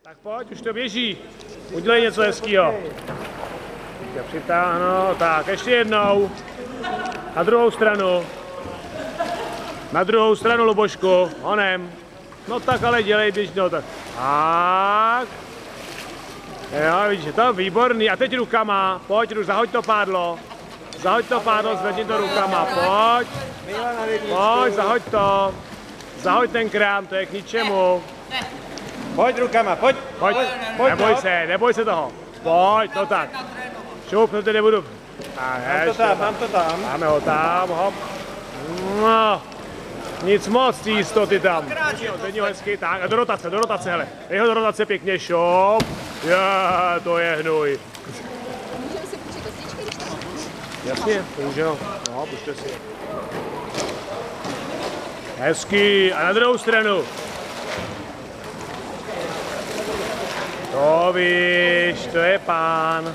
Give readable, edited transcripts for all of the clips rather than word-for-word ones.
Tak pojď, už to běží. Udělej něco hezkýho. Tě přitáhnu, tak ještě jednou. Na druhou stranu. Na druhou stranu, Lubošku, honem. No tak ale dělej běžnou, tak. Tak. Jo, vidíš, to je výborný. A teď rukama, pojď, zahoď to pádlo. Zahoď to pádlo, zvedni to rukama, pojď. Pojď, zahoď to. Zahoď ten krám, to je k ničemu. Pojď rukama, pojď. Pojď, neboj se toho. Pojď, no tak. Šup, to teď nebudu. Mám to tam. Máme ho tam, hop. No. Nic moc, ty jistoty tam. Zvedni ho hezky, tak. A do rotace, hele. Dej ho do rotace pěkně, šup. To je hnůj. Můžeme si půjčit kosničky, když tam Jasně, můžeme. No, pušte si. Hezky. A na druhou stranu. To víš, to je pán.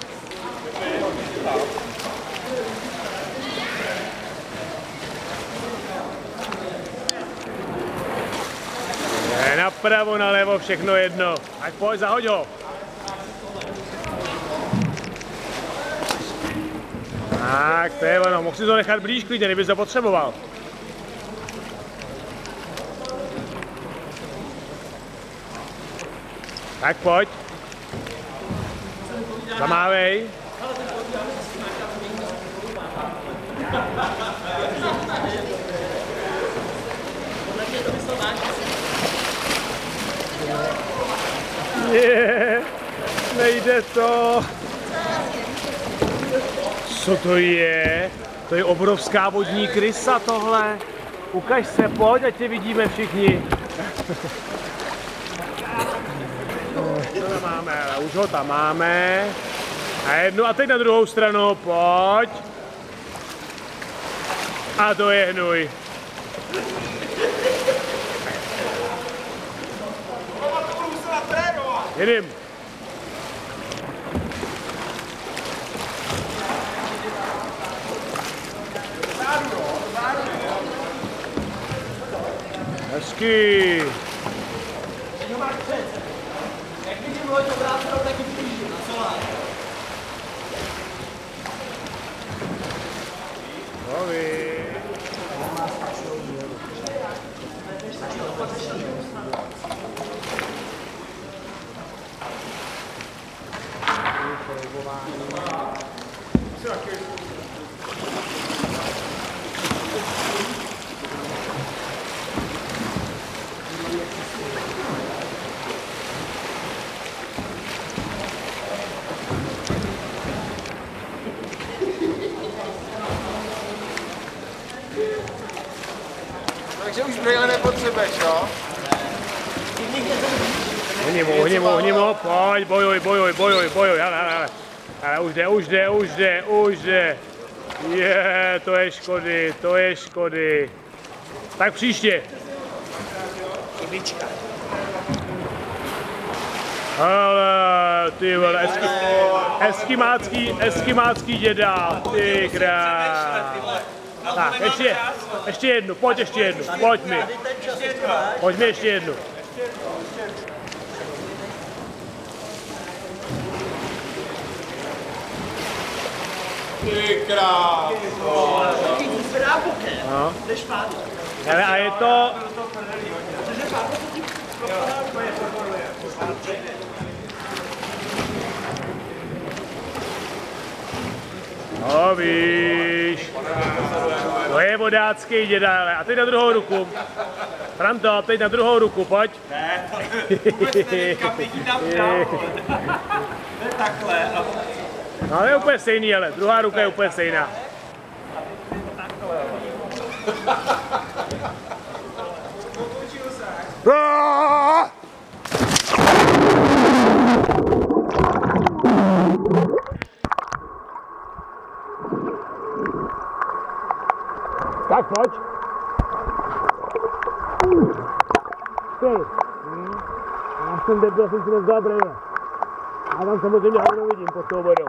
Je napravo, nalevo, všechno jedno. Tak pojď, zahoď ho. Tak, to je ono. Mohl si to nechat blíž klidně, kdybys to potřeboval. Tak pojď. Zamávej. Nejde to. Co to je? To je obrovská vodní krysa tohle. Ukaž se, pojď, ať tě vidíme všichni. To tam máme, už ho tam máme. A teď na druhou stranu, pojď. A to je hnůj. Jedím. Hezky. Takže už brýle nepotřebuješ, jo? Ohním ho, pojď, bojuj, ale už jde. To je škody. Tak příště. Ale ty vole, eskimácký děda, ty král. Tak, ještě jednu, pojď mi. Pojď mi ještě jednu. Ty král. No. Hele, a je to... No víš, to je vodácký děda, ale a teď na druhou ruku. Franto, teď na druhou ruku, pojď. Ne, vůbec nevím, kam běží tam vpravo. To je takhle. No to je úplně stejný, ale druhá ruka je úplně stejná. Tak pojď. Já jsem debil, jsem si nevzal brýle. Já tam samozřejmě ho nevidím pod tou vodou.